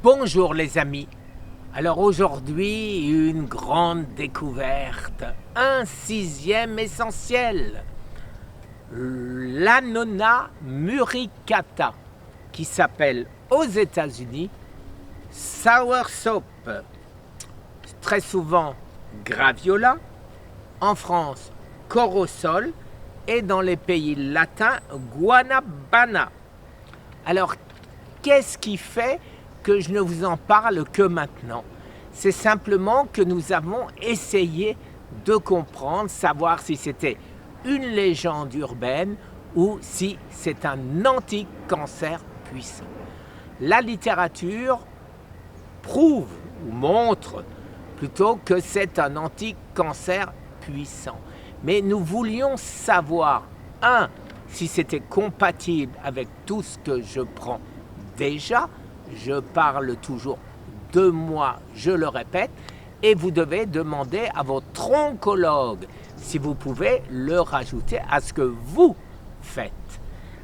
Bonjour les amis. Alors aujourd'hui, une grande découverte, un sixième essentiel, l'Annona muricata, qui s'appelle aux États-Unis soursop, très souvent graviola, en France corosol et dans les pays latins guanabana. Alors qu'est-ce qui fait que je ne vous en parle que maintenant? C'est simplement que nous avons essayé de comprendre, savoir si c'était une légende urbaine ou si c'est un anti-cancer puissant. La littérature prouve ou montre plutôt que c'est un anti-cancer puissant. Mais nous voulions savoir, si c'était compatible avec tout ce que je prends déjà. Je parle toujours de moi, je le répète, et vous devez demander à votre oncologue si vous pouvez le rajouter à ce que vous faites.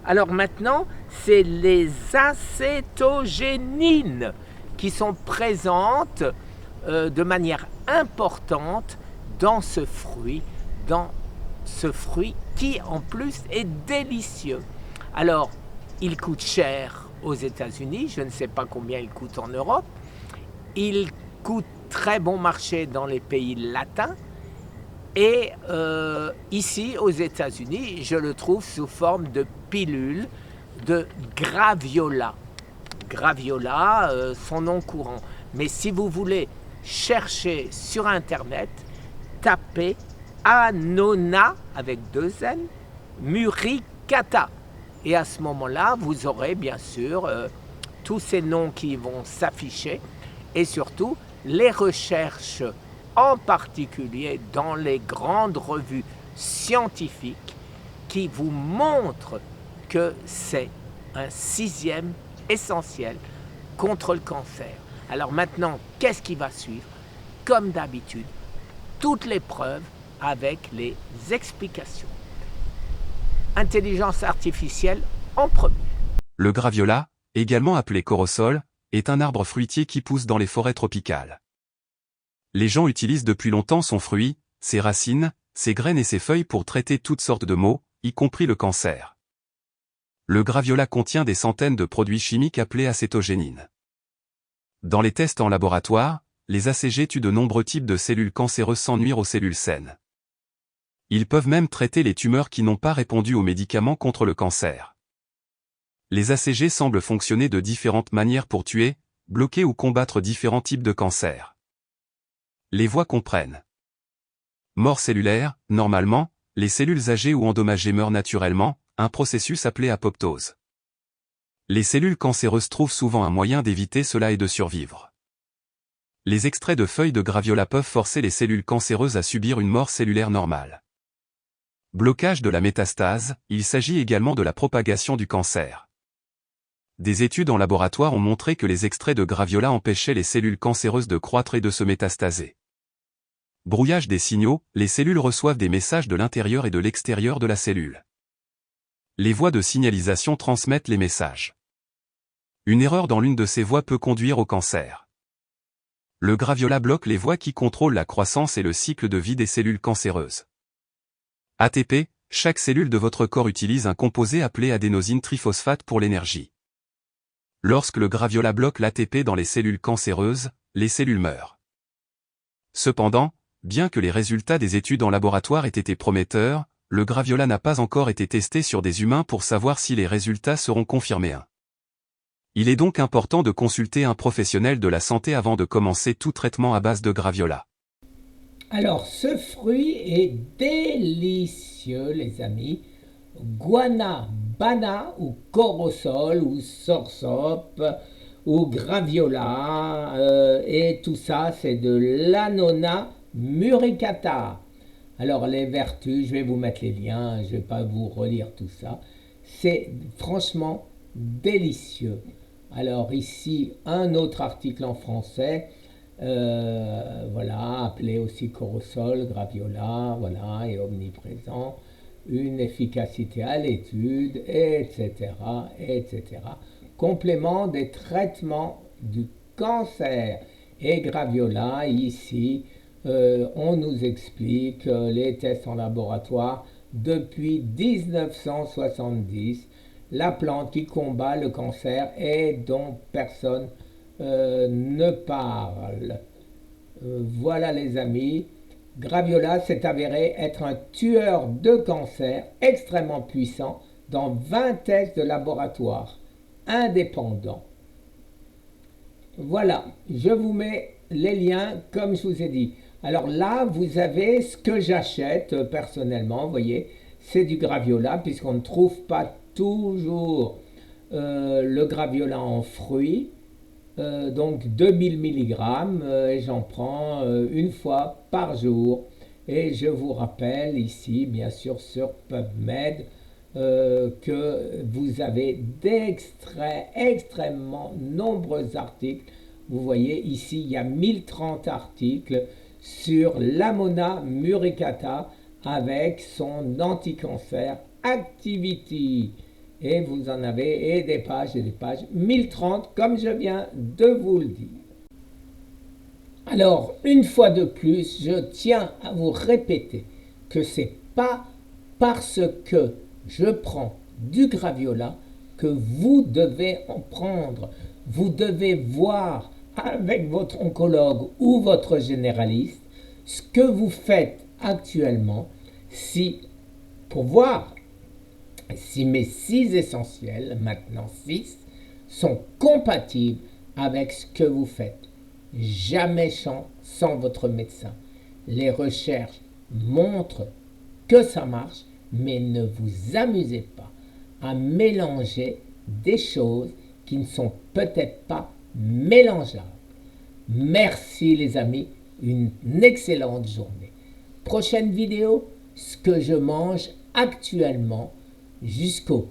Alors maintenant, c'est les acétogénines qui sont présentes de manière importante dans ce fruit qui en plus est délicieux. Alors, il coûte cher aux États-Unis, je ne sais pas combien il coûte en Europe. Il coûte très bon marché dans les pays latins. Et ici, aux États-Unis, je le trouve sous forme de pilule de graviola. Graviola, son nom courant. Mais si vous voulez chercher sur Internet, tapez Annona avec 2 N, muricata. Et à ce moment-là, vous aurez bien sûr tous ces noms qui vont s'afficher et surtout les recherches, en particulier dans les grandes revues scientifiques, qui vous montrent que c'est un sixième essentiel contre le cancer. Alors maintenant, qu'est-ce qui va suivre? Comme d'habitude, toutes les preuves avec les explications. Intelligence artificielle en premier. Le graviola, également appelé corosol, est un arbre fruitier qui pousse dans les forêts tropicales. Les gens utilisent depuis longtemps son fruit, ses racines, ses graines et ses feuilles pour traiter toutes sortes de maux, y compris le cancer. Le graviola contient des centaines de produits chimiques appelés acétogénines. Dans les tests en laboratoire, les ACG tuent de nombreux types de cellules cancéreuses sans nuire aux cellules saines. Ils peuvent même traiter les tumeurs qui n'ont pas répondu aux médicaments contre le cancer. Les ACG semblent fonctionner de différentes manières pour tuer, bloquer ou combattre différents types de cancers. Les voies comprennent: mort cellulaire, normalement, les cellules âgées ou endommagées meurent naturellement, un processus appelé apoptose. Les cellules cancéreuses trouvent souvent un moyen d'éviter cela et de survivre. Les extraits de feuilles de graviola peuvent forcer les cellules cancéreuses à subir une mort cellulaire normale. Blocage de la métastase, il s'agit également de la propagation du cancer. Des études en laboratoire ont montré que les extraits de graviola empêchaient les cellules cancéreuses de croître et de se métastaser. Brouillage des signaux, les cellules reçoivent des messages de l'intérieur et de l'extérieur de la cellule. Les voies de signalisation transmettent les messages. Une erreur dans l'une de ces voies peut conduire au cancer. Le graviola bloque les voies qui contrôlent la croissance et le cycle de vie des cellules cancéreuses. ATP, chaque cellule de votre corps utilise un composé appelé adénosine triphosphate pour l'énergie. Lorsque le graviola bloque l'ATP dans les cellules cancéreuses, les cellules meurent. Cependant, bien que les résultats des études en laboratoire aient été prometteurs, le graviola n'a pas encore été testé sur des humains pour savoir si les résultats seront confirmés. Il est donc important de consulter un professionnel de la santé avant de commencer tout traitement à base de graviola. Alors, ce fruit est délicieux, les amis. Guanabana ou corosol ou soursop ou graviola et tout ça, c'est de l'Annona muricata. Alors, les vertus, je vais vous mettre les liens, je ne vais pas vous relire tout ça. C'est franchement délicieux. Alors, ici, un autre article en français. Voilà, appelé aussi corosol, graviola, voilà, et omniprésent, une efficacité à l'étude, etc., etc. Complément des traitements du cancer. Et Graviola, ici, on nous explique les tests en laboratoire depuis 1970, la plante qui combat le cancer et dont personne ne parle. Voilà les amis, Graviola s'est avéré être un tueur de cancer extrêmement puissant dans 20 tests de laboratoire indépendants. Voilà, je vous mets les liens comme je vous ai dit. Alors là, vous avez ce que j'achète personnellement, vous voyez, c'est du Graviola puisqu'on ne trouve pas toujours le Graviola en fruits. Donc 2000 mg et j'en prends une fois par jour. Et je vous rappelle ici, bien sûr, sur PubMed, que vous avez d'extraits extrêmement nombreux articles. Vous voyez ici, il y a 1030 articles sur l'Amona muricata avec son anti-cancer Activity. Et vous en avez et des pages, 1030 comme je viens de vous le dire. Alors, une fois de plus, je tiens à vous répéter que c'est pas parce que je prends du Graviola que vous devez en prendre. Vous devez voir avec votre oncologue ou votre généraliste ce que vous faites actuellement pour voir si mes 6 essentiels, maintenant 6, sont compatibles avec ce que vous faites. Jamais sans votre médecin. Les recherches montrent que ça marche, mais ne vous amusez pas à mélanger des choses qui ne sont peut-être pas mélangeables. Merci les amis, une excellente journée. Prochaine vidéo, ce que je mange actuellement jusqu'au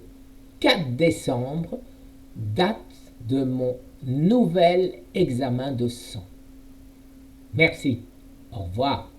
4 décembre, date de mon nouvel examen de sang. Merci, au revoir.